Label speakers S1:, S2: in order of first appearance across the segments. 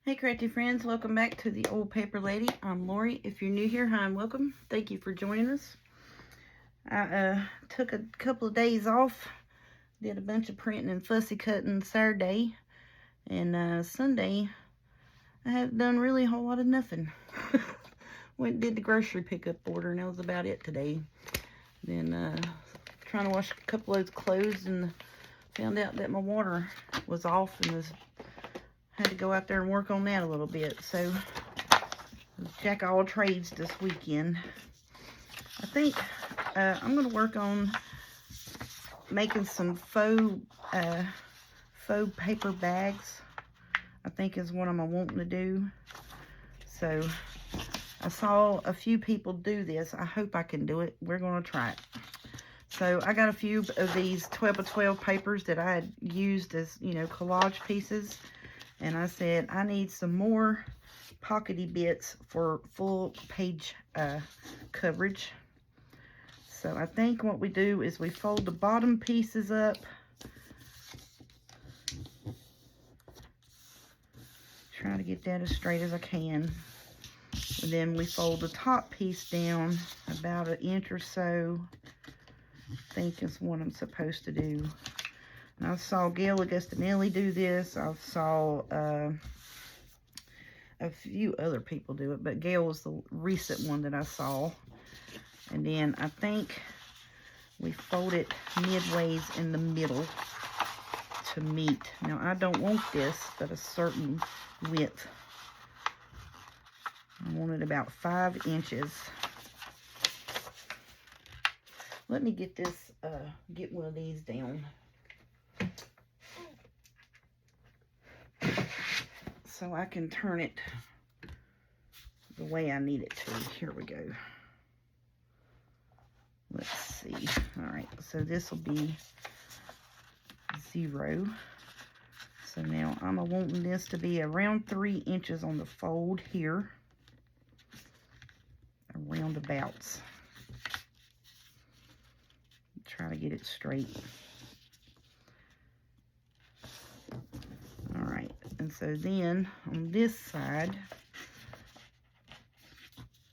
S1: Hey crafty friends, welcome back to the Old Paper Lady. I'm Lori. If you're new here, hi and welcome. Thank you for joining us. I took a couple of days off, did a bunch of printing and fussy cutting Saturday, and Sunday I have done really a whole lot of nothing. Went and did the grocery pickup order, and that was about it today. Then trying to wash a couple of those clothes and found out that my water was off and had to go out there and work on that a little bit. So jack of all trades this weekend. I think I'm going to work on making some faux paper bags. I think is what I'm wanting to do. So I saw a few people do this. I hope I can do it. We're going to try it. So I got a few of these 12 by 12 papers that I had used as, collage pieces. And I said, I need some more pockety bits for full page coverage. So I think what we do is we fold the bottom pieces up. Try to get that as straight as I can. And then we fold the top piece down about an inch or so. I think is what I'm supposed to do. And I saw Gail Augustinelli do this. I saw a few other people do it, but Gail was the recent one that I saw. And then I think we fold it midways in the middle to meet. Now I don't want this, but a certain width. I want it about 5 inches. Let me get this, get one of these down. So I can turn it the way I need it to. Here we go. Let's see. All right, so this will be 0. So now I'm wanting this to be around 3 inches on the fold here. Around abouts. Try to get it straight. All right, and so then on this side,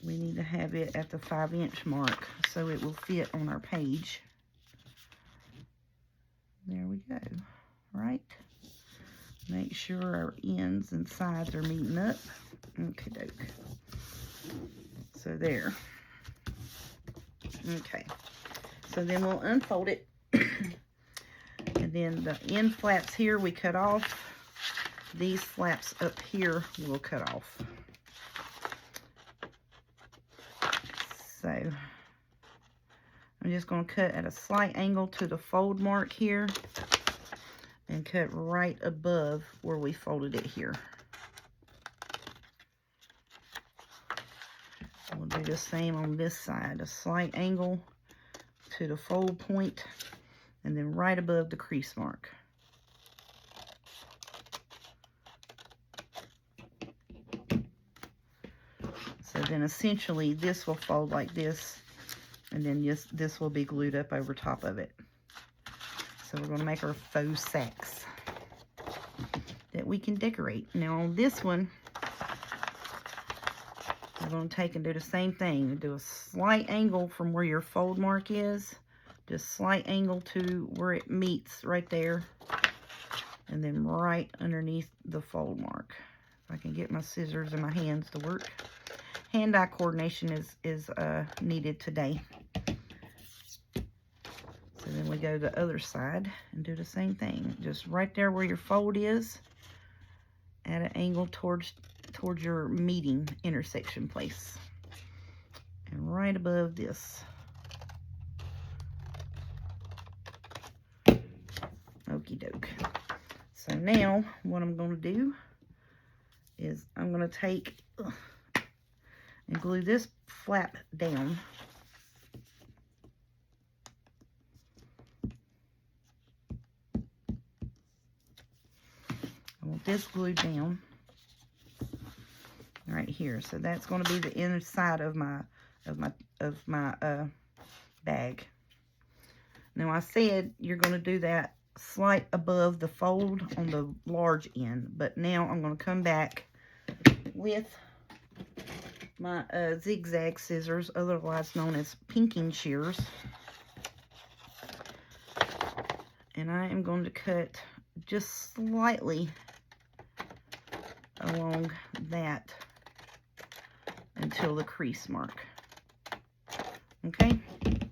S1: we need to have it at the 5-inch mark so it will fit on our page. There we go. Right. Make sure our ends and sides are meeting up. Okay, doke. So there. Okay. So then we'll unfold it. And then the end flaps here we cut off. These flaps up here we'll cut off. So I'm just going to cut at a slight angle to the fold mark here and cut right above where we folded it here. We'll do the same on this side, a slight angle to the fold point and then right above the crease mark. So then essentially this will fold like this, and then this will be glued up over top of it. So we're going to make our faux sacks that we can decorate. Now on this one, we're going to take and do the same thing. Do a slight angle from where your fold mark is. Just slight angle to where it meets right there. And then right underneath the fold mark. If I can get my scissors in my hands to work. Hand-eye coordination is needed today. So then we go the other side and do the same thing. Just right there where your fold is, at an angle towards your meeting intersection place. And right above this. Okie doke. So now what I'm going to do is I'm going to take and glue this flap down. I want this glued down right here. So that's going to be the inside of my bag. Now I said you're going to do that slight above the fold on the large end, but now I'm going to come back with my zigzag scissors, otherwise known as pinking shears. And I am going to cut just slightly along that until the crease mark. Okay? And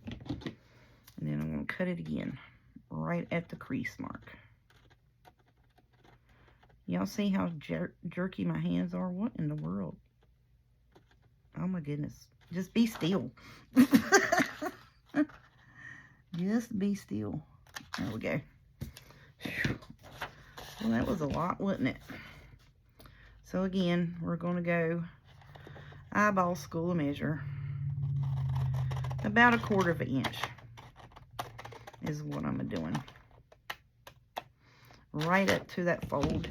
S1: then I'm going to cut it again right at the crease mark. Y'all see how jerky my hands are? What in the world? Oh my goodness. Just be still. Just be still. There we go. Well, that was a lot, wasn't it? So again, we're going to go eyeball school of measure. About 1/4 inch is what I'm doing. Right up to that fold.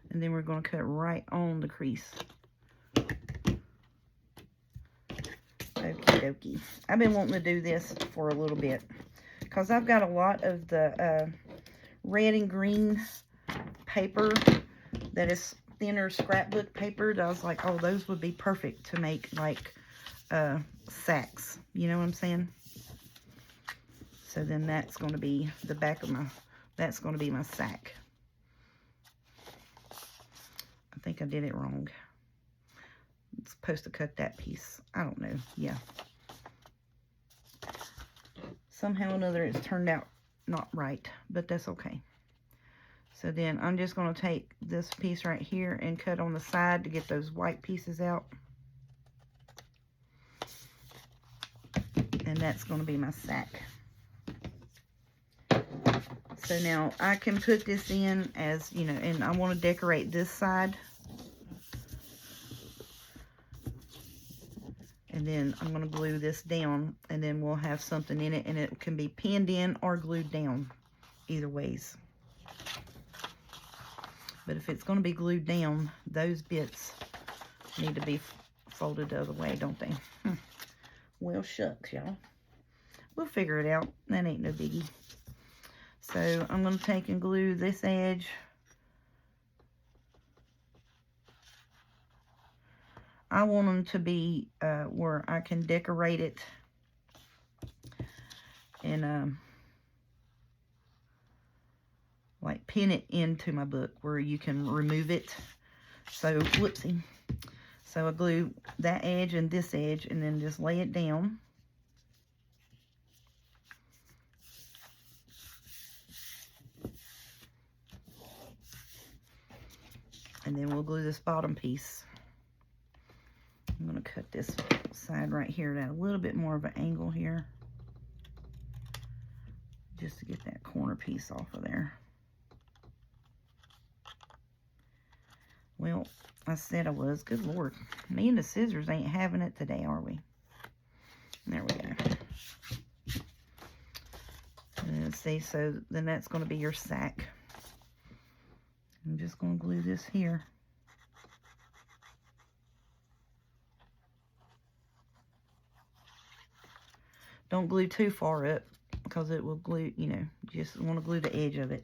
S1: And then we're going to cut right on the crease. Okie dokie. I've been wanting to do this for a little bit because I've got a lot of the red and green paper that is thinner scrapbook paper. I was like, oh, those would be perfect to make like sacks. You know what I'm saying? So then that's going to be the back of my, that's going to be my sack. I think I did it wrong. I'm supposed to cut that piece. I don't know. Yeah. Somehow or another it's turned out not right, but that's okay. So then I'm just going to take this piece right here and cut on the side to get those white pieces out. And that's going to be my sack. So now I can put this in as, you know, and I want to decorate this side. And then I'm going to glue this down, and then we'll have something in it, and it can be pinned in or glued down, either ways. But if it's going to be glued down, those bits need to be folded the other way, don't they? Well, shucks, y'all. We'll figure it out. That ain't no biggie. So I'm going to take and glue this edge. I want them to be where I can decorate it and like pin it into my book where you can remove it. So, whoopsie. So I glue that edge and this edge and then just lay it down. And then we'll glue this bottom piece. I'm going to cut this side right here at a little bit more of an angle here, just to get that corner piece off of there. Well, I said I was. Good Lord. Me and the scissors ain't having it today, are we? There we go. And let's see, so then that's going to be your sack. I'm just going to glue this here. Don't glue too far up because it will glue, you know, just want to glue the edge of it.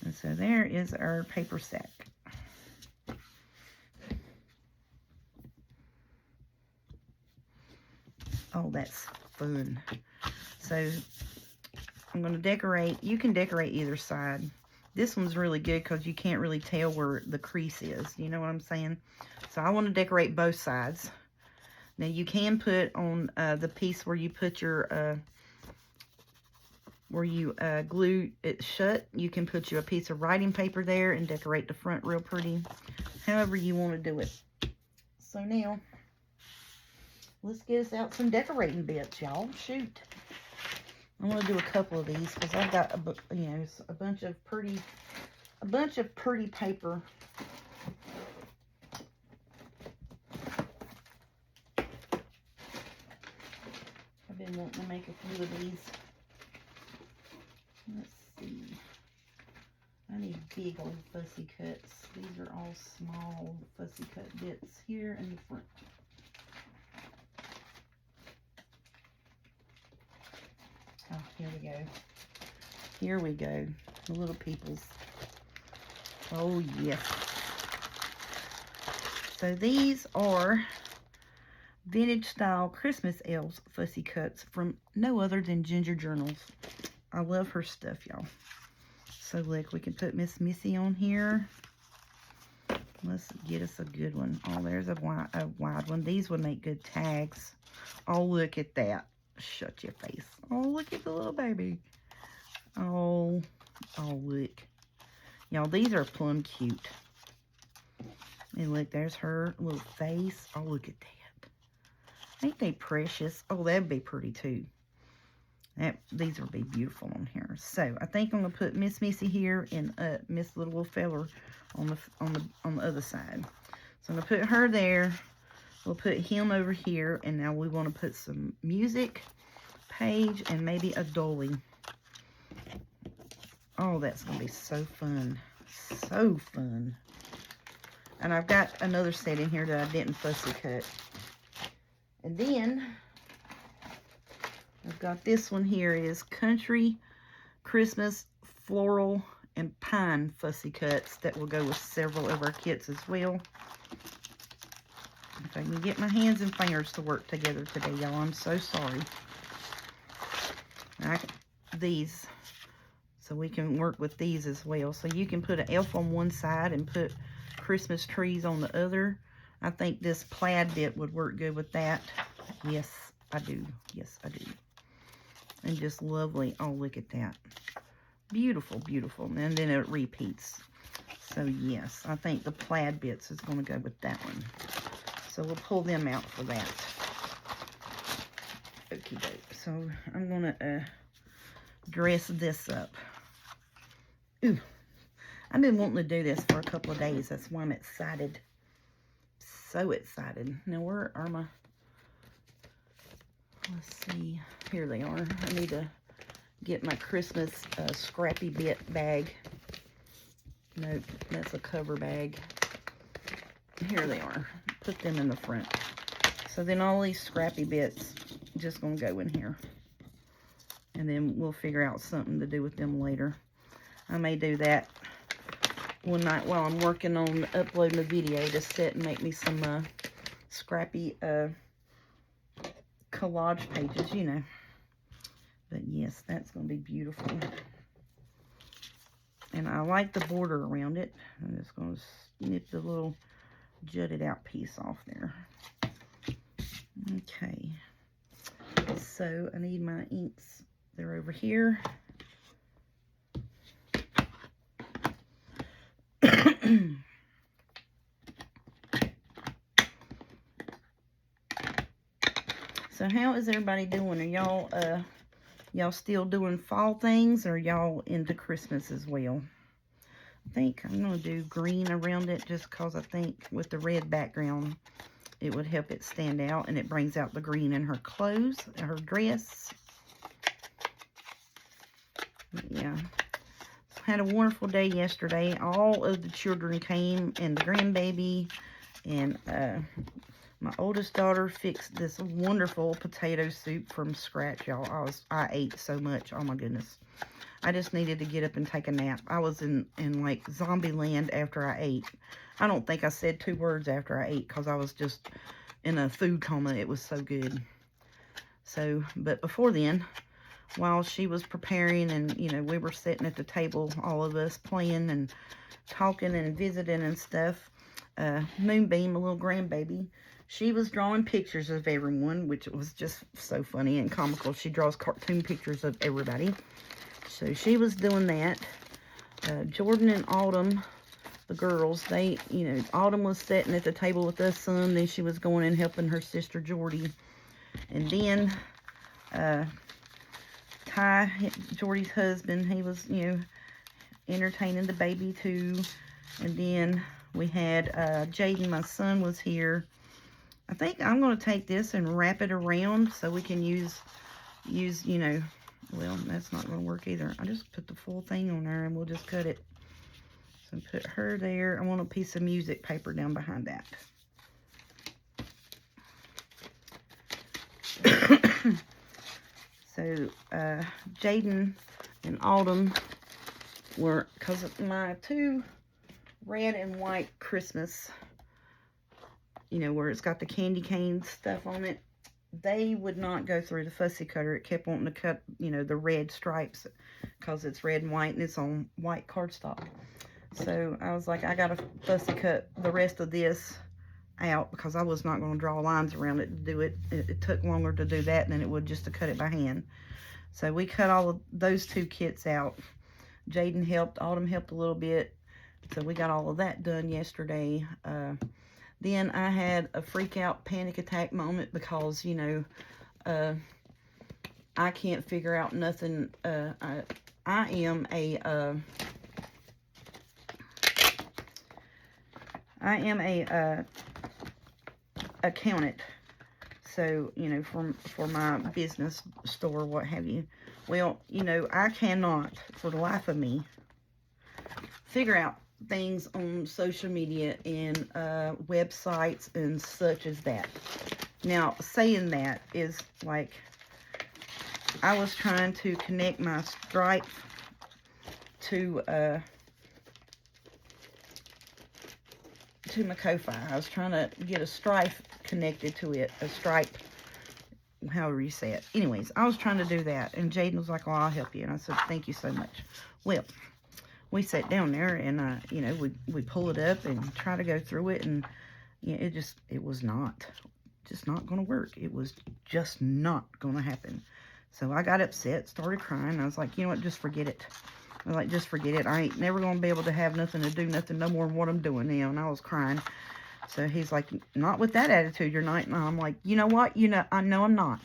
S1: And so there is our paper sack. Oh, that's fun. So I'm going to decorate. You can decorate either side. This one's really good because you can't really tell where the crease is. You know what I'm saying? So I want to decorate both sides. Now you can put on the piece where you put your, glue it shut, you can put you a piece of writing paper there and decorate the front real pretty. However you want to do it. So now, let's get us out some decorating bits, y'all. Shoot. I'm going to do a couple of these because I've got, a bunch of pretty paper. I've been wanting to make a few of these. Let's see. I need big old fussy cuts. These are all small fussy cut bits here in the front. Oh, here we go. here we go. The little peoples. Oh, yes. So these are vintage style Christmas elves fussy cuts from no other than Ginger Journals. I love her stuff, y'all. So look, we can put Miss Missy on here. Let's get us a good one. Oh, there's a wide one. These would make good tags. Oh, look at that. Shut your face. Oh, look at the little baby. Oh, look. Y'all, these are plumb cute. And look, there's her little face. Oh, look at that. Ain't they precious? Oh, that'd be pretty too. These would be beautiful on here. So I think I'm gonna put Miss Missy here and Miss Little Feller on the other side. So I'm gonna put her there. We'll put him over here, and now we want to put some music, Paige, and maybe a dolly. Oh, that's gonna be so fun. So fun. And I've got another set in here that I didn't fussy cut. And then I've got this one here is Country Christmas Floral and Pine fussy cuts that will go with several of our kits as well. If I can get my hands and fingers to work together today, y'all, I'm so sorry. These, so we can work with these as well. So you can put an elf on one side and put Christmas trees on the other. I think this plaid bit would work good with that. Yes, I do. Yes, I do. And just lovely. Oh, look at that. Beautiful, beautiful. And then it repeats. So, yes, I think the plaid bits is going to go with that one. So, we'll pull them out for that. Okie doke. So, I'm going to dress this up. Ooh. I've been wanting to do this for a couple of days. That's why I'm excited. So excited. Now, where are my... Let's see. Here they are. I need to get my Christmas scrappy bit bag. Nope, that's a cover bag. Here they are. Put them in the front. So then all these scrappy bits just going to go in here. And then we'll figure out something to do with them later. I may do that one night while I'm working on uploading a video to sit and make me some scrappy collage pages, you know. But yes, that's going to be beautiful. And I like the border around it. I'm just going to snip the little jutted out piece off there. Okay. So I need my inks. They're over here. So how is everybody doing? Are y'all still doing fall things, or y'all into Christmas as well? I think I'm going to do green around it just because I think with the red background it would help it stand out, and it brings out the green in her clothes, her dress. Yeah. Had a wonderful day yesterday. All of the children came, and the grandbaby, and my oldest daughter fixed this wonderful potato soup from scratch, y'all. I ate so much. Oh my goodness. I just needed to get up and take a nap. I was in like zombie land after I ate. I don't think I said 2 words after I ate because I was just in a food coma. It was so good. So, but before then, while she was preparing and, you know, we were sitting at the table, all of us playing and talking and visiting and stuff, Moonbeam, a little grandbaby, she was drawing pictures of everyone, which was just so funny and comical. She draws cartoon pictures of everybody. So she was doing that. Jordan and Autumn, the girls, they, you know, Autumn was sitting at the table with us some. Then she was going and helping her sister Jordy. And then Ty, Jordy's husband, he was, you know, entertaining the baby too. And then we had Jaden, my son, was here. I think I'm going to take this and wrap it around so we can use, you know, well, that's not going to work either. I just put the full thing on there and we'll just cut it. So put her there. I want a piece of music paper down behind that. So, Jaden And Autumn were, because of my 2 red and white Christmas, you know, where it's got the candy cane stuff on it, they would not go through the fussy cutter. It kept wanting to cut, you know, the red stripes because it's red and white and it's on white cardstock. So I was like, I got to fussy cut the rest of this out because I was not going to draw lines around it to do it. It took longer to do that than it would just to cut it by hand. So we cut all of those 2 kits out. Jaden helped, Autumn helped a little bit. So we got all of that done yesterday. Then I had a freak out panic attack moment because, you know, I can't figure out nothing. I am a accountant. So, you know, for my business store, what have you. Well, you know, I cannot, for the life of me, figure out things on social media and websites and such as that. Now, saying that is like, I was trying to connect my Stripe to my Ko-Fi. I was trying to get a Stripe connected to it, a Stripe, however you say it. Anyways, I was trying to do that, and Jaden was like, "Oh, I'll help you," and I said, "Thank you so much." Well, we sat down there and, you know, we pull it up and try to go through it, and you know, it was not going to work. It was just not going to happen. So I got upset, started crying. I was like, you know what, just forget it. I was like, just forget it. I ain't never going to be able to have nothing to do nothing no more than what I'm doing now. And I was crying. So he's like, not with that attitude, you're not. And I'm like, you know what? You know, I know I'm not.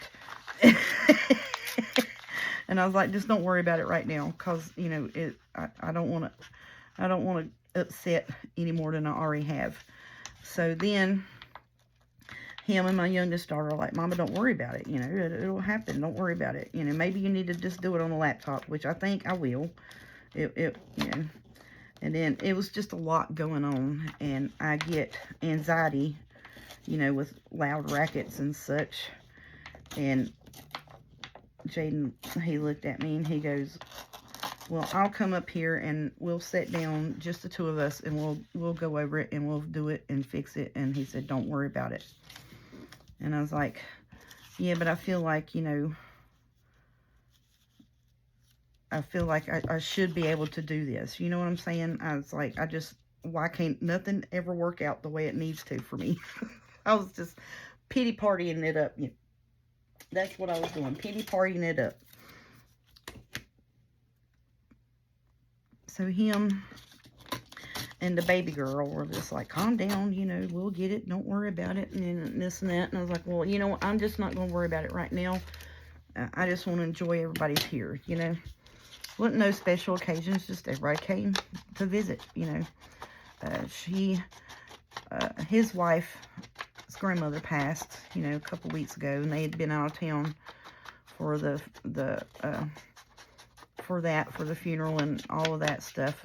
S1: And I was like, just don't worry about it right now, because, you know, I don't want to upset any more than I already have. So then him and my youngest daughter are like, Mama, don't worry about it. You know, it'll happen. Don't worry about it. You know, maybe you need to just do it on a laptop, which I think I will. You know, and then it was just a lot going on, and I get anxiety, you know, with loud rackets and such. And Jaden, he looked at me and he goes, well, I'll come up here and we'll sit down, just the 2 of us, and we'll go over it and we'll do it and fix it. And he said, don't worry about it. And I was like, yeah, but I feel like, you know, I feel like I should be able to do this. You know what I'm saying? I was like, why can't nothing ever work out the way it needs to for me? I was just pity partying it up. You know, that's what I was doing, pity partying it up. So him and the baby girl were just like, calm down, you know, we'll get it, don't worry about it, and this and that. And I was like, well, you know, I'm just not going to worry about it right now. I just want to enjoy everybody's here, you know. Wasn't no special occasions, just everybody came to visit, you know. His wife's grandmother passed, you know, a couple weeks ago, and they had been out of town for the funeral and all of that stuff.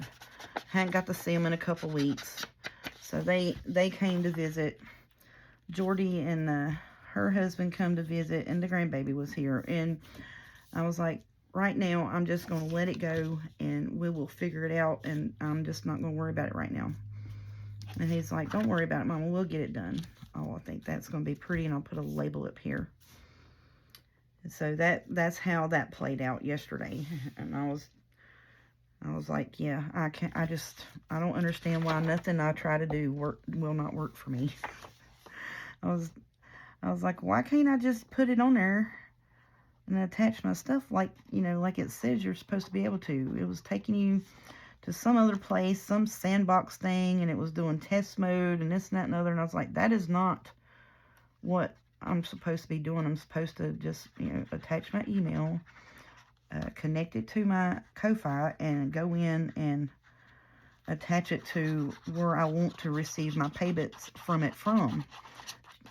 S1: Hadn't got to see them in a couple weeks, so they came to visit. Jordy and her husband come to visit, and the grandbaby was here. And I was like, right now, I'm just going to let it go, and we will figure it out, and I'm just not going to worry about it right now. And he's like, don't worry about it, Mama, we'll get it done. Oh, I think that's going to be pretty, and I'll put a label up here. And so that's how that played out yesterday. And I was like, yeah, I don't understand why nothing I try to do will not work for me. I was like, why can't I just put it on there and attach my stuff like, you know, like it says you're supposed to be able to. It was taking you to some other place, some sandbox thing, and it was doing test mode and this and that and other. And I was like, that is not what I'm supposed to be doing. I'm supposed to just, you know, attach my email, connect it to my Ko-Fi, and go in and attach it to where I want to receive my payments from.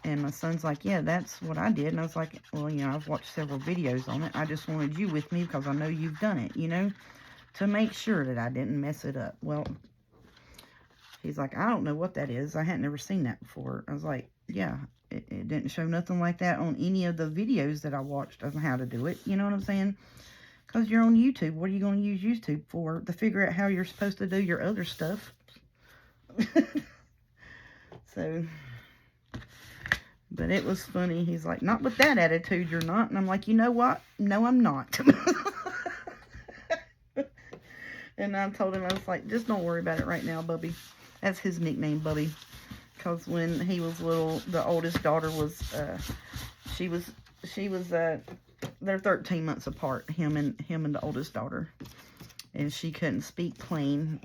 S1: And my son's like, yeah, that's what I did. And I was like, well, you know, I've watched several videos on it. I just wanted you with me because I know you've done it, you know, to make sure that I didn't mess it up. Well, he's like, I don't know what that is. I hadn't ever seen that before. I was like, yeah, it didn't show nothing like that on any of the videos that I watched of how to do it. You know what I'm saying? Because you're on YouTube. What are you going to use YouTube for? To figure out how you're supposed to do your other stuff. So, but it was funny. He's like, not with that attitude, you're not. And I'm like, you know what? No, I'm not. And I told him, I was like, just don't worry about it right now, Bubby. That's his nickname, Bubby. Because when he was little, the oldest daughter was, they're 13 months apart, him and the oldest daughter. And she couldn't speak plain,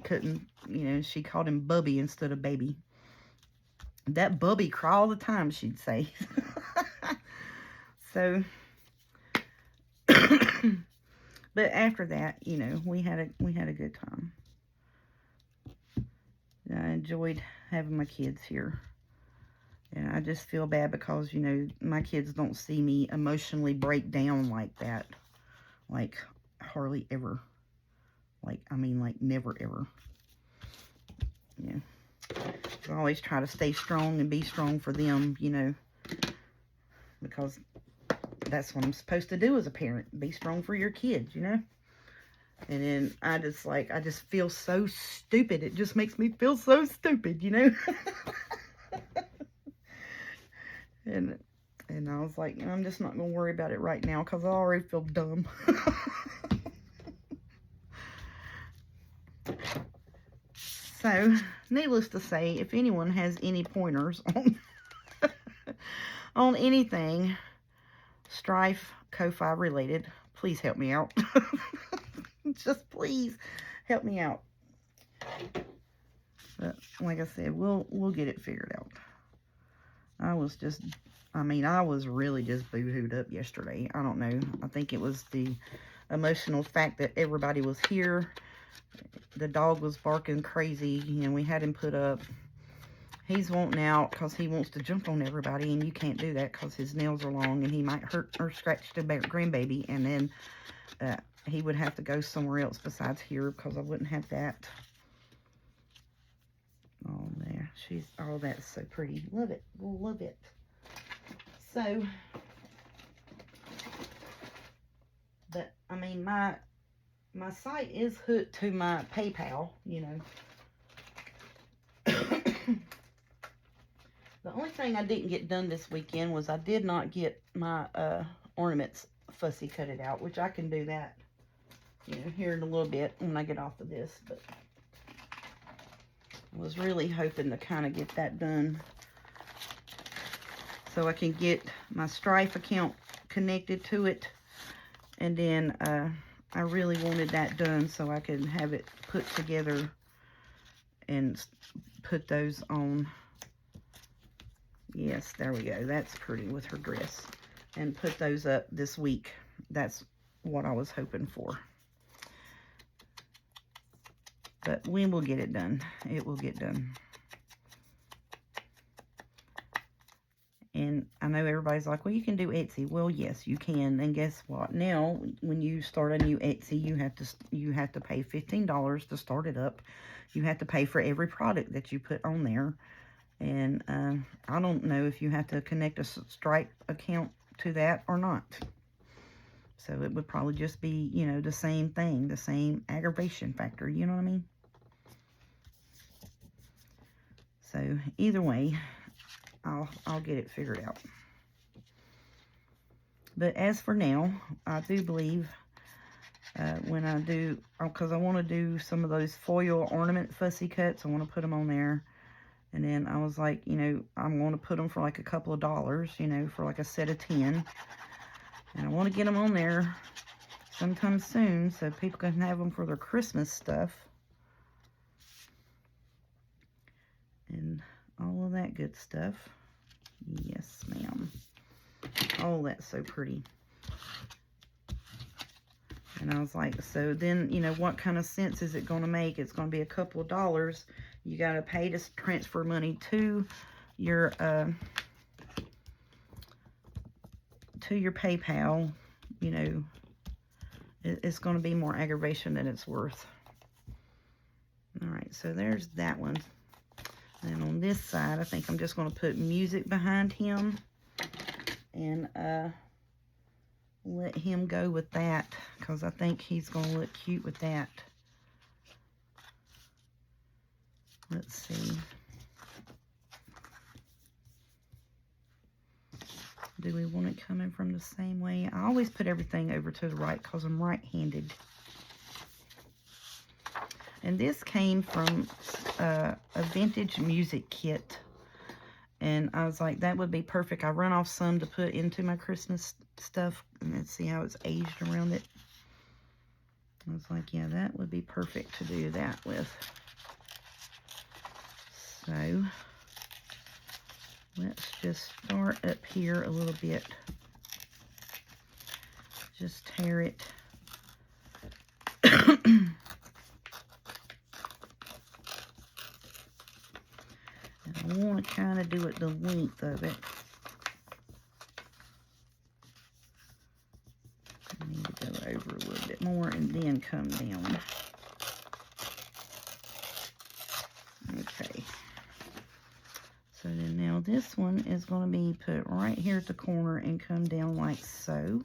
S1: she called him Bubby instead of baby. That Bubby cry all the time, she'd say. So, but after that, we had a good time. I enjoyed having my kids here. And I just feel bad because, my kids don't see me emotionally break down like that. Like, hardly ever. Like, never, ever. Yeah. I always try to stay strong and be strong for them, because that's what I'm supposed to do as a parent. Be strong for your kids, And then I just feel so stupid. It just makes me feel so stupid, And I was like, I'm just not going to worry about it right now because I already feel dumb. So, needless to say, if anyone has any pointers on anything Strife Ko-Fi related, please help me out. Just please help me out. But like I said, we'll get it figured out. I was really just boo-hooed up yesterday. I don't know. I think it was the emotional fact that everybody was here. The dog was barking crazy. We had him put up. He's wanting out because he wants to jump on everybody, and you can't do that because his nails are long, and he might hurt or scratch the grandbaby, and then he would have to go somewhere else besides here because I wouldn't have that. Oh, there. Oh, that's so pretty. Love it. We'll love it. So, but, my site is hooked to my PayPal, The only thing I didn't get done this weekend was I did not get my ornaments fussy cutted out, which I can do that, here in a little bit when I get off of this. But I was really hoping to kind of get that done so I can get my Strife account connected to it. And then I really wanted that done so I could have it put together and put those on. Yes, there we go. That's pretty with her dress. And put those up this week. That's what I was hoping for. But when we'll get it done, it will get done. And I know everybody's like, well, you can do Etsy. Well, yes, you can. And guess what? Now, when you start a new Etsy, you have to pay $15 to start it up. You have to pay for every product that you put on there. And I don't know if you have to connect a Stripe account to that or not. So it would probably just be, the same thing, the same aggravation factor. You know what I mean? So either way, I'll get it figured out. But as for now, I do believe when I do, because I want to do some of those foil ornament fussy cuts, I want to put them on there. And then I was like, I'm going to put them for like a couple of dollars, for like a set of 10. And I want to get them on there sometime soon so people can have them for their Christmas stuff. And all of that good stuff. Yes, ma'am. Oh, that's so pretty. And I was like, so then, what kind of sense is it going to make? It's going to be a couple of dollars. You got to pay to transfer money to your PayPal. It's going to be more aggravation than it's worth. All right, so there's that one. And on this side, I think I'm just going to put music behind him and let him go with that. because I think he's going to look cute with that. Let's see. Do we want it coming from the same way? I always put everything over to the right because I'm right-handed. And this came from a vintage music kit. And I was like, that would be perfect. I run off some to put into my Christmas stuff. And let's see how it's aged around it. I was like, yeah, that would be perfect to do that with. So, let's just start up here a little bit. Just tear it. I want to kind of do it the length of it. I need to go over a little bit more and then come down. Okay. So then now this one is going to be put right here at the corner and come down like so.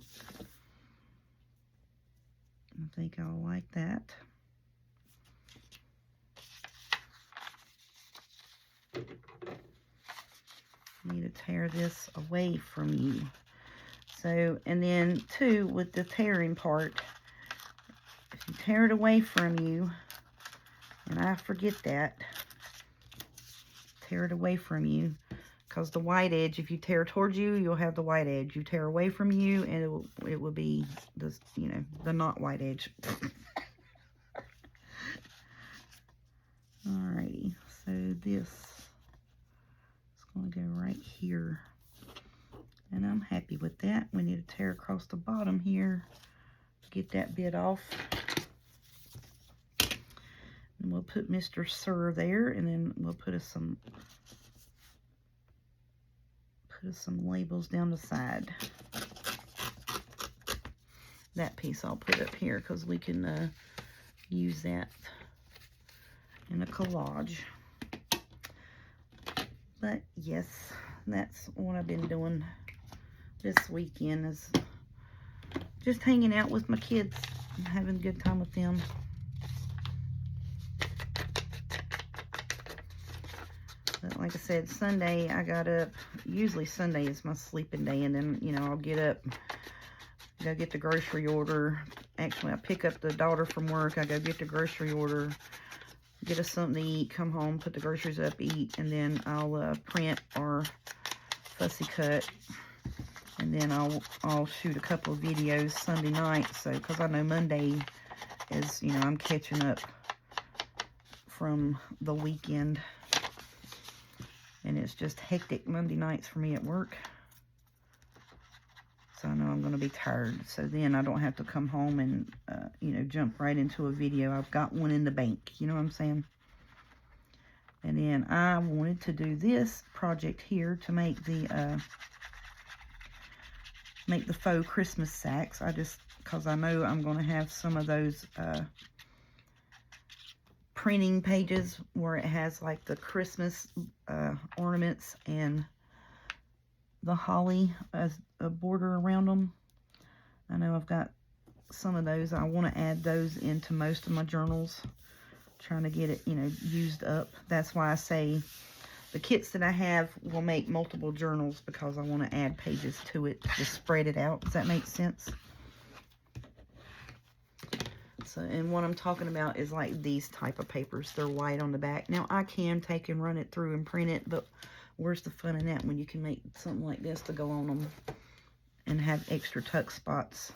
S1: I think I'll like that. Need to tear this away from you. So, and then too, with the tearing part, if you tear it away from you, and I forget that, tear it away from you, because the white edge, if you tear towards you, you'll have the white edge. You tear away from you, and it will be this, you know, the not white edge. Alrighty, so this is going to go right here. And I'm happy with that. We need to tear across the bottom here to get that bit off. And we'll put Mr. Sir there, and then we'll put us some labels down the side. That piece I'll put up here because we can use that in a collage. But yes, that's what I've been doing this weekend, is just hanging out with my kids and having a good time with them. But like I said, Sunday I got up. Usually Sunday is my sleeping day, and then, you know, I'll get up, go get the grocery order. Actually, I pick up the daughter from work. I go get the grocery order, get us something to eat, come home, put the groceries up, eat, and then I'll print or fussy cut. And then I'll shoot a couple of videos Sunday night, so, because I know Monday is, you know, I'm catching up from the weekend. And it's just hectic Monday nights for me at work. So I know I'm going to be tired. So then I don't have to come home and, you know, jump right into a video. I've got one in the bank. You know what I'm saying? And then I wanted to do this project here to make the faux Christmas sacks. Because I know I'm going to have some of those printing pages where it has like the Christmas ornaments and the holly as a border around them. I know I've got some of those. I want to add those into most of my journals, trying to get it, you know, used up. That's why I say the kits that I have will make multiple journals, because I want to add pages to it to spread it out. Does that make sense? So, and what I'm talking about is like these type of papers. They're white on the back. Now, I can take and run it through and print it, but where's the fun in that when you can make something like this to go on them and have extra tuck spots?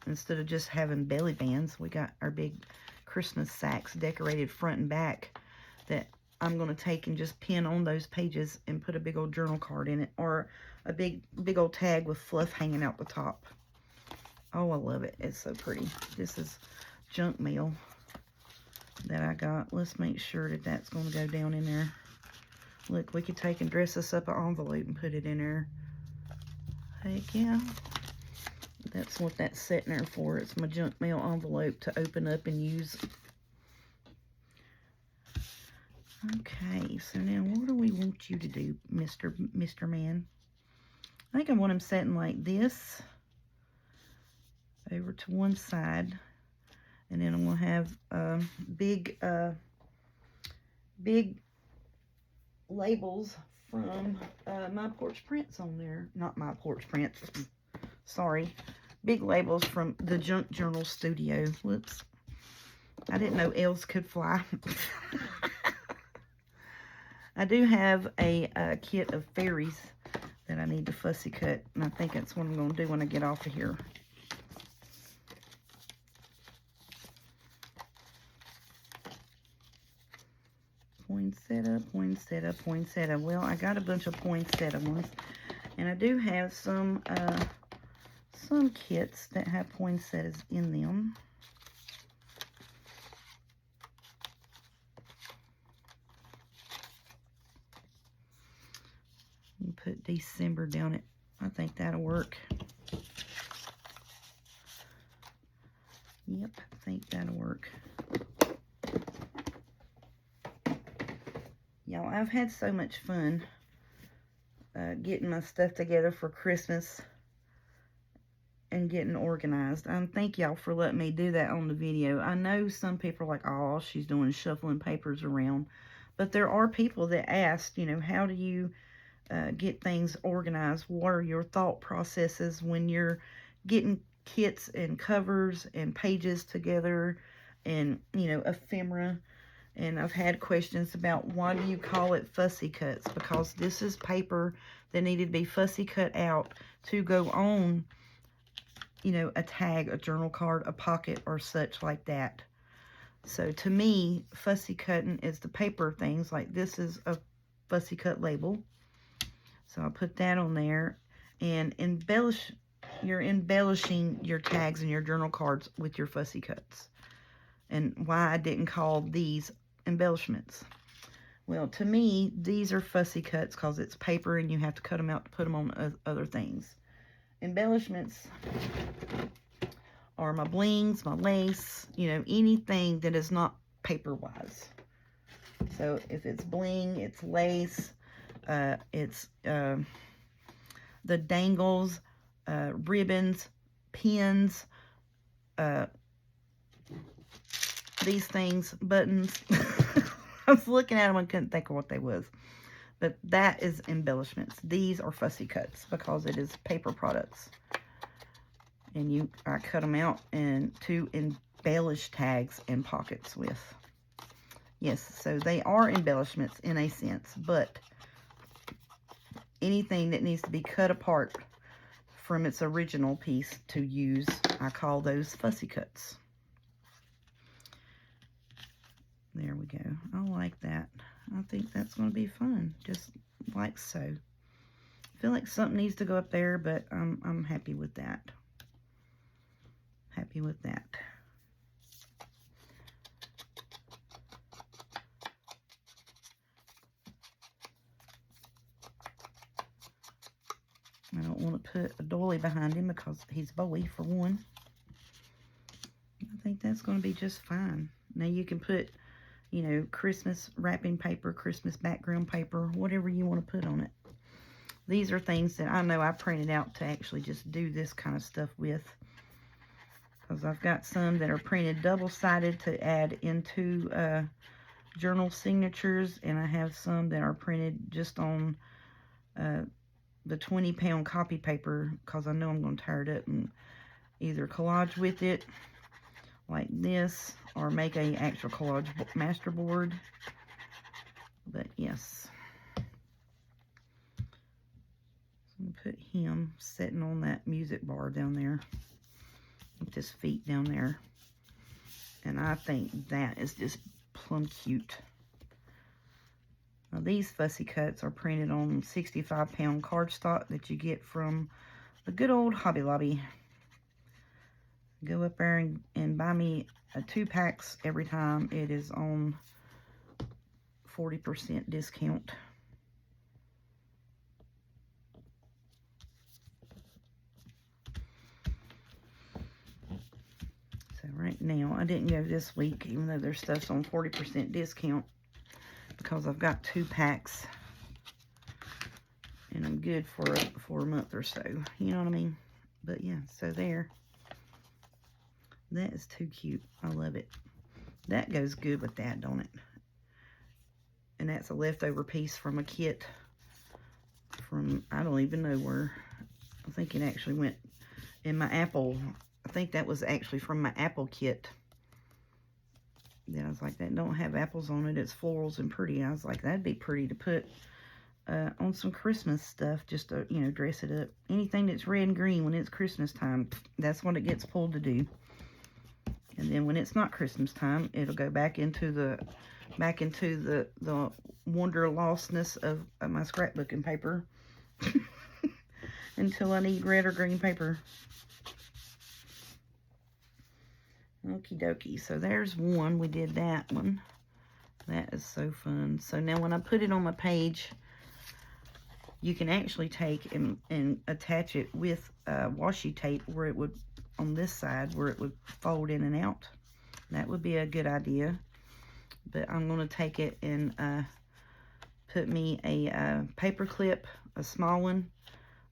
S1: Instead of just having belly bands, we got our big Christmas sacks decorated front and back that I'm going to take and just pin on those pages and put a big old journal card in it, or a big old tag with fluff hanging out the top. Oh, I love it. It's so pretty. This is junk mail that I got. Let's make sure that that's going to go down in there. Look, we could take and dress this up an envelope and put it in there. Heck yeah. That's what that's sitting there for. It's my junk mail envelope to open up and use. Okay, so now what do we want you to do, Mr. Man? I think I want him sitting like this. over to one side. And then I'm going to have big labels from My Porch Prints on there. Not My Porch Prints. Sorry. Big labels from the Junk Journal Studio. Whoops. I didn't know elves could fly. I do have a kit of fairies that I need to fussy cut. And I think that's what I'm going to do when I get off of here. Poinsettia, poinsettia, poinsettia. Well, I got a bunch of poinsettia ones. And I do have some kits that have poinsettias in them. Put December down it. I think that'll work. Yep, I think that'll work. Y'all, I've had so much fun getting my stuff together for Christmas and getting organized. Thank y'all for letting me do that on the video. I know some people are like, oh, she's doing shuffling papers around. But there are people that ask, you know, how do you get things organized? What are your thought processes when you're getting kits and covers and pages together and, you know, ephemera? And I've had questions about why do you call it fussy cuts? Because this is paper that needed to be fussy cut out to go on, you know, a tag, a journal card, a pocket, or such like that. So to me, fussy cutting is the paper things. Like this is a fussy cut label. So I'll put that on there. And you're embellishing your tags and your journal cards with your fussy cuts. And why I didn't call these embellishments. Well, to me, these are fussy cuts because it's paper and you have to cut them out to put them on other things. Embellishments are my blings, my lace, you know, anything that is not paper-wise. So if it's bling, it's lace, it's the dangles, ribbons, pins, these things, buttons. I was looking at them and couldn't think of what they was. But that is embellishments. These are fussy cuts because it is paper products. And I cut them out to embellish tags and pockets with. Yes, so they are embellishments in a sense, but anything that needs to be cut apart from its original piece to use, I call those fussy cuts. There we go. I like that. I think that's going to be fun, just like so. I feel like something needs to go up there, but I'm happy with that. Happy with that. I don't want to put a doily behind him because he's Bowie, for one. I think that's going to be just fine. Now you can put, you know, Christmas wrapping paper, Christmas background paper, whatever you want to put on it. These are things that I know I printed out to actually just do this kind of stuff with. Because I've got some that are printed double-sided to add into journal signatures. And I have some that are printed just on the 20-pound copy paper. Because I know I'm going to tear it up and either collage with it like this, or make a actual collage masterboard. But yes, so I'm gonna put him sitting on that music bar down there with his feet down there, and I think that is just plumb cute. Now these fussy cuts are printed on 65-pound cardstock that you get from the good old Hobby Lobby. Go up there and buy me 2 packs every time. It is on 40% discount. So right now, I didn't go this week, even though their stuff's on 40% discount, because I've got 2 packs. And I'm good for a month or so. You know what I mean? But yeah, so there. That is too cute. I love it. That goes good with that, don't it? And that's a leftover piece from a kit from, I don't even know where. I think it actually went in my apple. I think that was actually from my apple kit. Then I was like, that don't have apples on it. It's florals and pretty. I was like, that'd be pretty to put on some Christmas stuff, just to, you know, dress it up. Anything that's red and green when it's Christmas time, that's what it gets pulled to do. And then when it's not Christmas time, it'll go back into the wanderlostness of my scrapbooking paper until I need red or green paper. Okie dokie. So there's one. We did that one. That is so fun. So now when I put it on my page, you can actually take and attach it with washi tape where it would, on this side, where it would fold in and out. That would be a good idea. But I'm going to take it and put me a paper clip, a small one,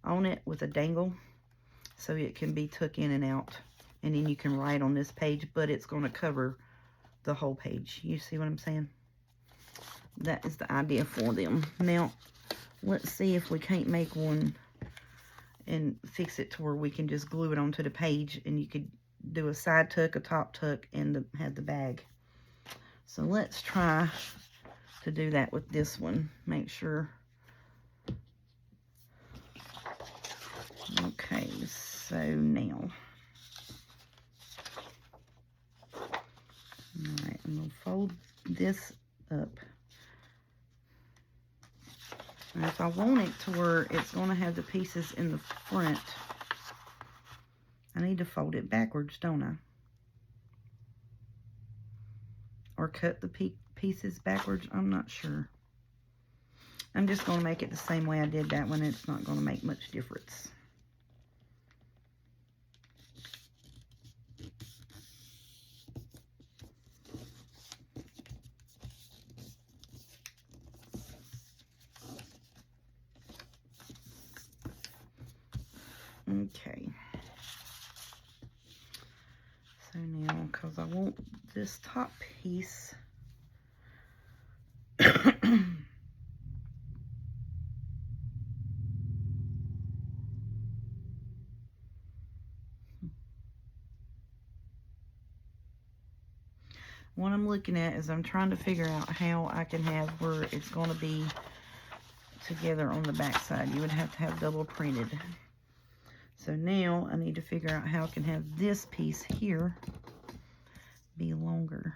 S1: on it with a dangle so it can be tucked in and out. And then you can write on this page, but it's going to cover the whole page. You see what I'm saying? That is the idea for them. Now, let's see if we can't make one and fix it to where we can just glue it onto the page, and you could do a side tuck, a top tuck, and have the bag. So let's try to do that with this one. Make sure. Okay, so now. Alright, I'm going to fold this up. And if I want it to where it's going to have the pieces in the front, I need to fold it backwards, don't I? Or cut the pieces backwards. I'm not sure. I'm just going to make it the same way I did that one. It's not going to make much difference. Okay. So now, because I want this top piece what I'm looking at is I'm trying to figure out how I can have where it's going to be together on the back side. You would have to have double printed. So now I need to figure out how I can have this piece here be longer.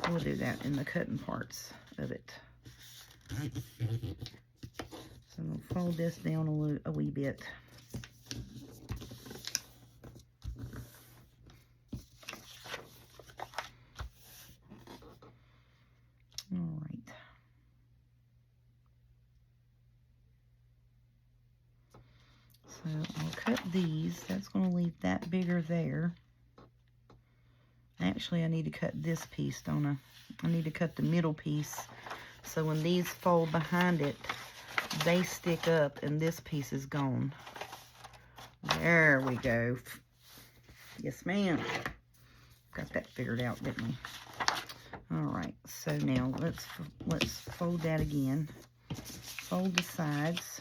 S1: We'll do that in the cutting parts of it. So I'm going to fold this down a wee bit. Alright. So I'll cut these. That's going to leave that bigger there. Actually, I need to cut this piece, don't I? I need to cut the middle piece. So when these fold behind it, they stick up and this piece is gone. There we go. Yes, ma'am. Got that figured out, didn't we? Alright, so now let's fold that again. Fold the sides.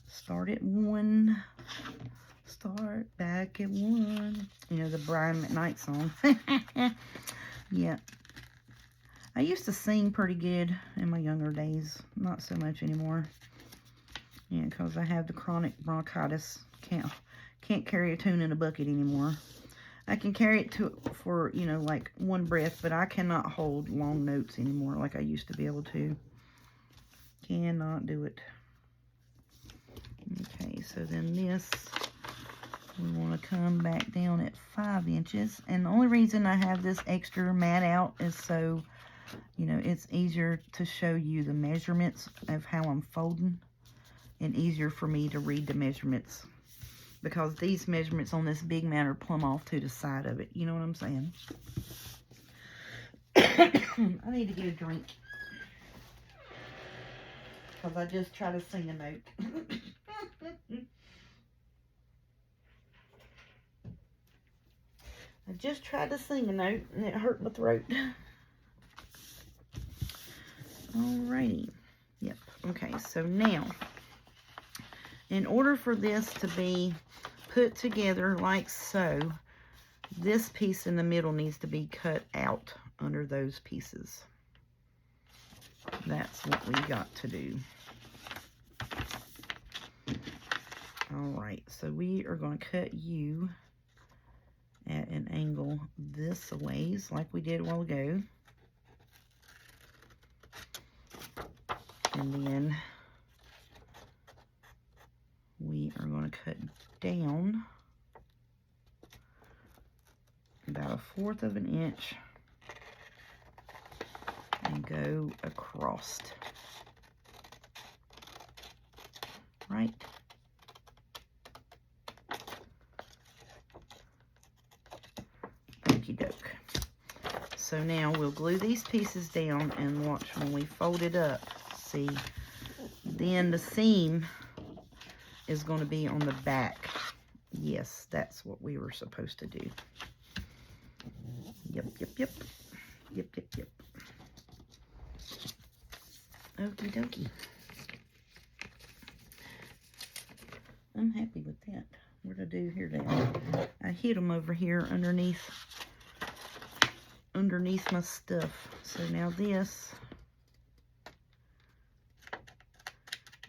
S1: Start at 1. Start back at 1. You know, the Brian McKnight song. Yeah. I used to sing pretty good in my younger days. Not so much anymore. Yeah, because I have the chronic bronchitis. Can't carry a tune in a bucket anymore. I can carry it for, you know, like one breath, but I cannot hold long notes anymore like I used to be able to. Cannot do it. Okay, so then this, we want to come back down at 5 inches. And the only reason I have this extra mat out is so, you know, it's easier to show you the measurements of how I'm folding. And easier for me to read the measurements. Because these measurements on this big mat are plumb off to the side of it. You know what I'm saying? I need to get a drink. Because I just try to sing a note. I just tried to sing a note and it hurt my throat. Alrighty. Yep. Okay, so now, in order for this to be put together like so, this piece in the middle needs to be cut out under those pieces. That's what we got to do. Alright, so we are going to cut you at an angle this ways like we did a while ago. And then we are going to cut down about 1/4 of an inch and go across. Right? Okie doke. So now we'll glue these pieces down and watch when we fold it up. See, then the seam is going to be on the back. Yes, that's what we were supposed to do. Yep, yep, yep. Yep, yep, yep. Okie dokie. I'm happy with that. What did I do here now? I hid them over here underneath my stuff. So now this,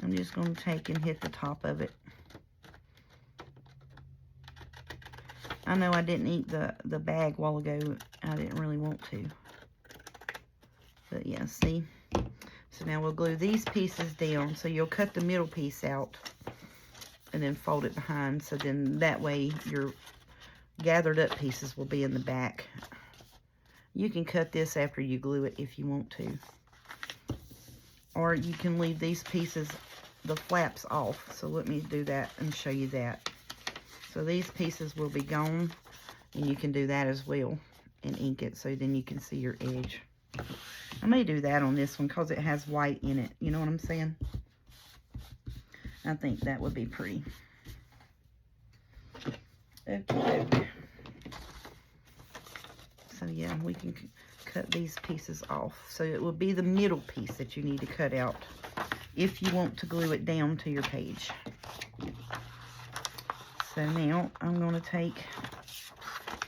S1: I'm just going to take and hit the top of it. I know I didn't eat the bag a while ago. I didn't really want to. But yeah, see? So now we'll glue these pieces down. So you'll cut the middle piece out and then fold it behind. So then that way your gathered up pieces will be in the back. You can cut this after you glue it if you want to. Or you can leave these pieces, the flaps off. So let me do that and show you that. So these pieces will be gone, and you can do that as well and ink it so then you can see your edge. I may do that on this one because it has white in it. You know what I'm saying? I think that would be pretty. Okay. So yeah, we can cut these pieces off. So it will be the middle piece that you need to cut out if you want to glue it down to your page. So now I'm going to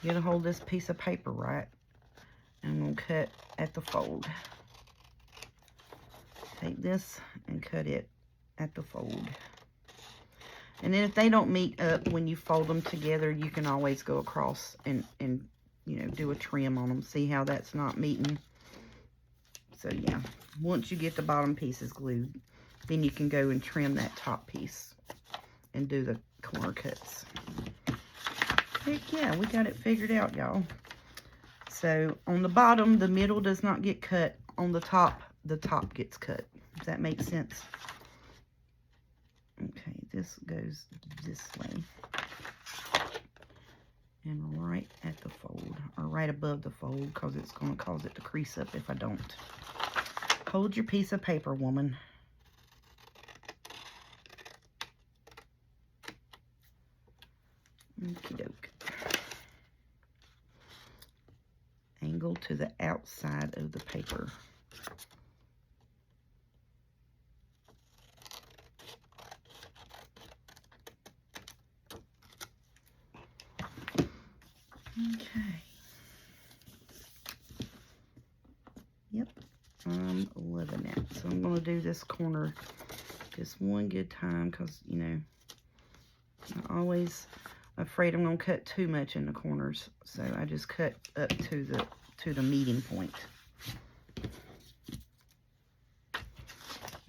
S1: get a hold of this piece of paper, right? I'm going to cut at the fold. Take this and cut it at the fold. And then if they don't meet up when you fold them together, you can always go across and you know, do a trim on them. See how that's not meeting? So yeah, once you get the bottom pieces glued, then you can go and trim that top piece and do the corner cuts. Heck yeah, we got it figured out, y'all. So on the bottom, the middle does not get cut. On the top gets cut. Does that make sense? Okay, this goes this way. And right at the fold, or right above the fold, because it's going to cause it to crease up if I don't. Hold your piece of paper, woman. Okie doke. Angle to the outside of the paper. Okay. Yep, I'm loving it. So I'm going to do this corner just one good time because, you know, I'm always afraid I'm going to cut too much in the corners. So I just cut up to the meeting point.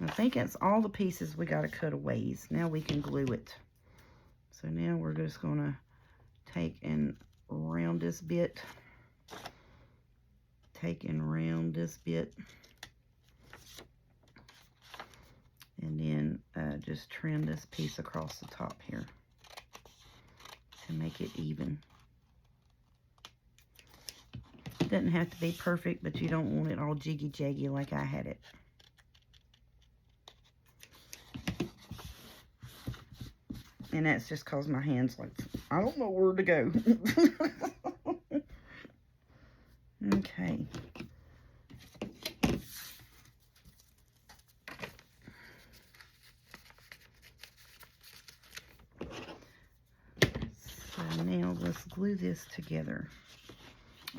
S1: I think that's all the pieces we got to cut away. Now we can glue it. So now we're just going to take and round this bit. Take and round this bit. And then just trim this piece across the top here to make it even. It doesn't have to be perfect, but you don't want it all jiggy-jaggy like I had it. And that's just because my hand's like, I don't know where to go. Okay. So now let's glue this together.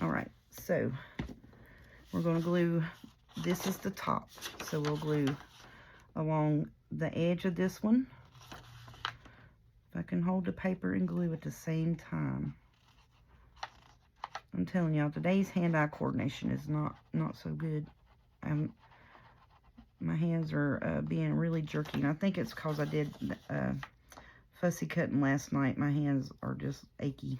S1: All right, so we're going to glue, this is the top, so we'll glue along the edge of this one. If I can hold the paper and glue at the same time. I'm telling y'all, today's hand-eye coordination is not so good. My hands are being really jerky, and I think it's because I did fussy cutting last night. My hands are just achy.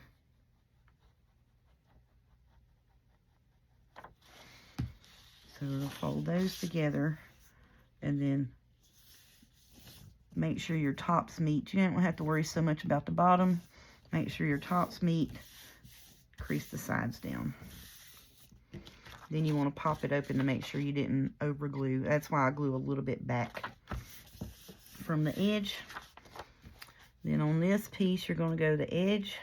S1: So we'll fold those together, and then make sure your tops meet. You don't have to worry so much about the bottom. Make sure your tops meet. Crease the sides down. Then you want to pop it open to make sure you didn't over glue. That's why I glue a little bit back from the edge. Then on this piece, you're going to go to the edge.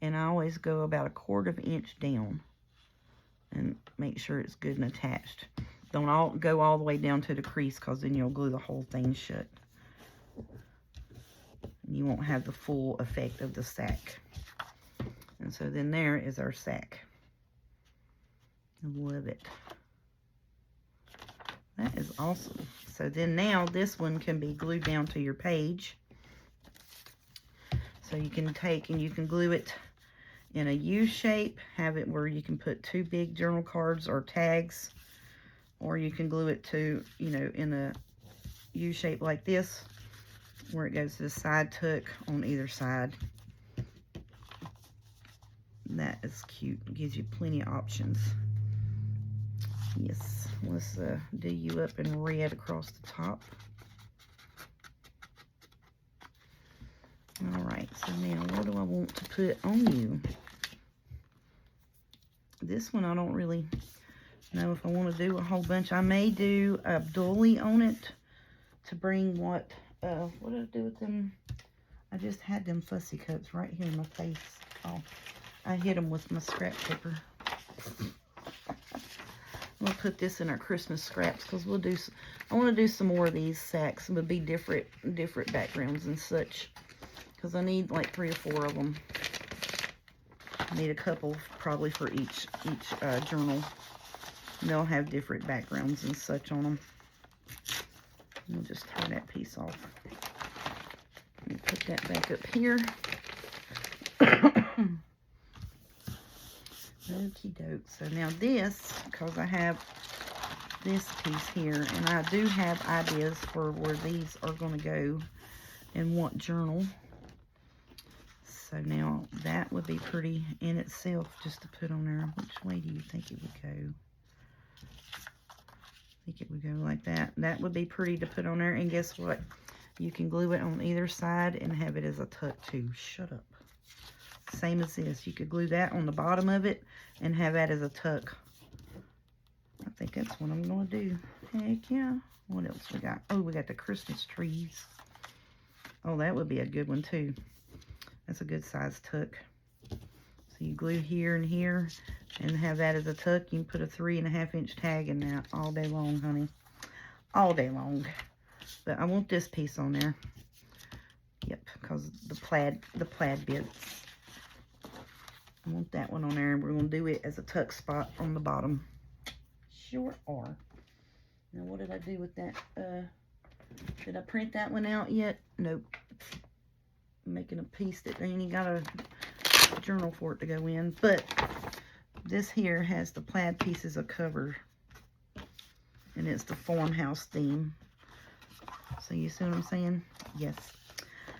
S1: And I always go about 1/4 inch down and make sure it's good and attached. Don't go all the way down to the crease, because then you'll glue the whole thing shut. You won't have the full effect of the sack. And so then there is our sack. I love it. That is awesome. So then now this one can be glued down to your page. So you can take and you can glue it in a U shape, have it where you can put 2 big journal cards or tags, or you can glue it to, you know, in a U shape like this, where it goes to the side tuck on either side. That is cute. It gives you plenty of options. Yes, let's do you up in red across the top. All right, so now what do I want to put on you? This one I don't really know if I want to do a whole bunch. I may do a doily on it to bring what did I do with them? I just had them fussy cuts right here in my face. Oh, I hit them with my scrap paper. We'll put this in our Christmas scraps, because we'll do. I want to do some more of these sacks. It would be different backgrounds and such, because I need like 3 or 4 of them. I need a couple probably for each journal. And they'll have different backgrounds and such on them. We'll just tear that piece off. Let me put that back up here. Okie doke. So now this, because I have this piece here, and I do have ideas for where these are going to go in what journal. So now that would be pretty in itself just to put on there. Which way do you think it would go? I think it would go like that. That would be pretty to put on there. And guess what? You can glue it on either side and have it as a tuck too. Shut up. Same as this. You could glue that on the bottom of it and have that as a tuck. I think that's what I'm going to do. Heck yeah. What else we got? Oh, we got the Christmas trees. Oh, that would be a good one too. That's a good size tuck. So you glue here and here and have that as a tuck. You can put a 3.5 inch tag in that all day long, honey. All day long. But I want this piece on there. Yep, because the plaid bits. I want that one on there, and we're going to do it as a tuck spot on the bottom. Sure are. Now, what did I do with that? Did I print that one out yet? Nope. I'm making a piece that ain't even got a journal for it to go in. But this here has the plaid pieces of cover, and it's the farmhouse theme. So you see what I'm saying? Yes.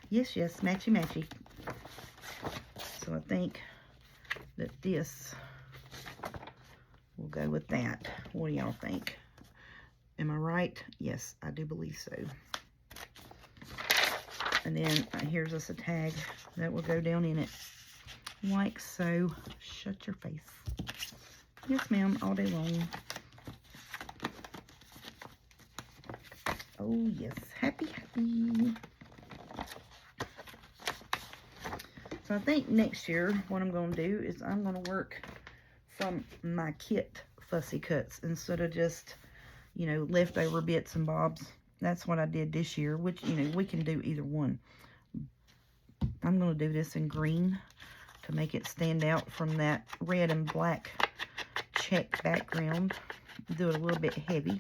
S1: Yes, yes. Matchy, matchy. So I think that this will go with that. What do y'all think? Am I right? Yes, I do believe so. And then here's us a tag that will go down in it. Like so. Shut your face. Yes, ma'am, all day long. Oh, yes. Happy, happy. So I think next year what I'm going to do is I'm going to work from my kit Fussy Cuts instead of just, you know, leftover bits and bobs. That's what I did this year, which, you know, we can do either one. I'm going to do this in green to make it stand out from that red and black check background. Do it a little bit heavy.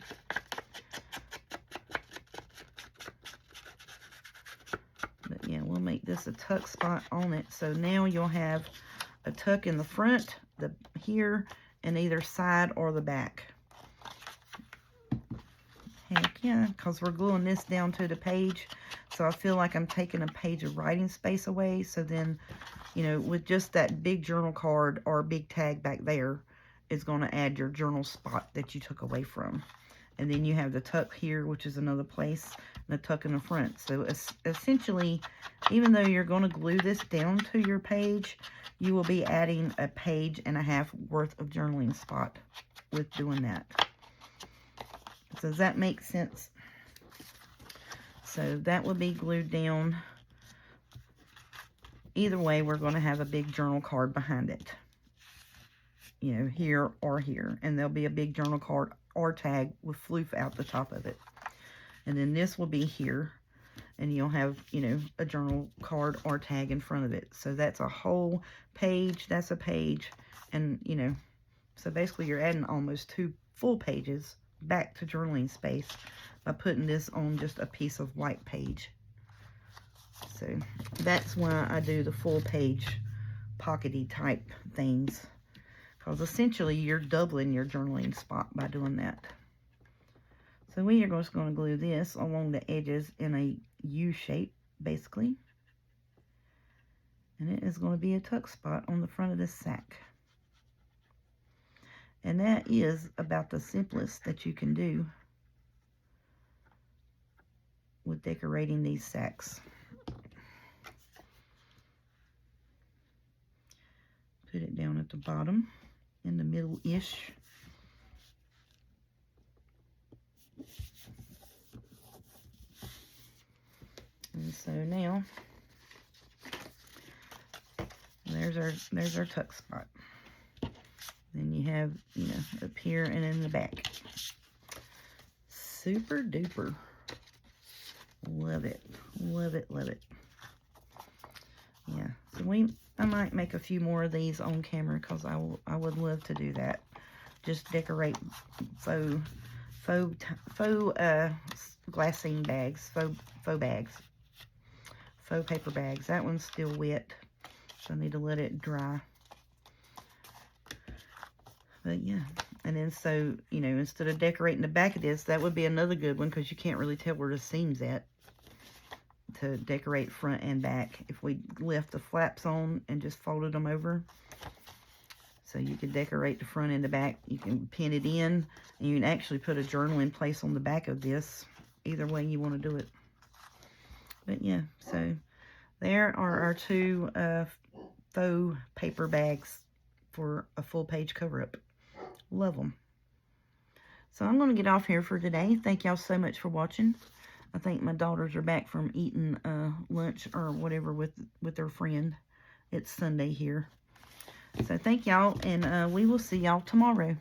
S1: But yeah, we'll make this a tuck spot on it. So now you'll have a tuck in the front, here, and either side or the back. Heck yeah, because we're gluing this down to the page. So I feel like I'm taking a page of writing space away. So then, you know, with just that big journal card or big tag back there, is going to add your journal spot that you took away from. And then you have the tuck here, which is another place, and the tuck in the front. So essentially, even though you're going to glue this down to your page, you will be adding a page and a half worth of journaling spot with doing that. So does that make sense? So that will be glued down. Either way, we're going to have a big journal card behind it. You know, here or here. And there'll be a big journal card or tag with floof out the top of it. And then this will be here. And you'll have, you know, a journal card or tag in front of it. So that's a whole page. That's a page. And, you know, so basically you're adding almost 2 full pages back to journaling space by putting this on just a piece of white page. So that's why I do the full page pockety type things, because essentially you're doubling your journaling spot by doing that. So we are just going to glue this along the edges in a U shape basically, and it is going to be a tuck spot on the front of this sack. And that is about the simplest that you can do with decorating these sacks. Put it down at the bottom, in the middle-ish. And so now, there's our tuck spot. Then you have, you know, up here and in the back. Super duper. Love it. Love it, love it. Yeah, so I might make a few more of these on camera because I would love to do that. Just decorate faux glassine bags, faux bags, faux paper bags. That one's still wet, so I need to let it dry. But yeah, and then so, you know, instead of decorating the back of this, that would be another good one because you can't really tell where the seam's at, to decorate front and back if we left the flaps on and just folded them over. So you can decorate the front and the back. You can pin it in, and you can actually put a journal in place on the back of this. Either way you want to do it. But yeah, so there are our 2 faux paper bags for a full page cover-up. Love them. So I'm going to get off here for today. Thank y'all so much for watching. I think my daughters are back from eating lunch or whatever with their friend. It's Sunday here. So thank y'all, and we will see y'all tomorrow.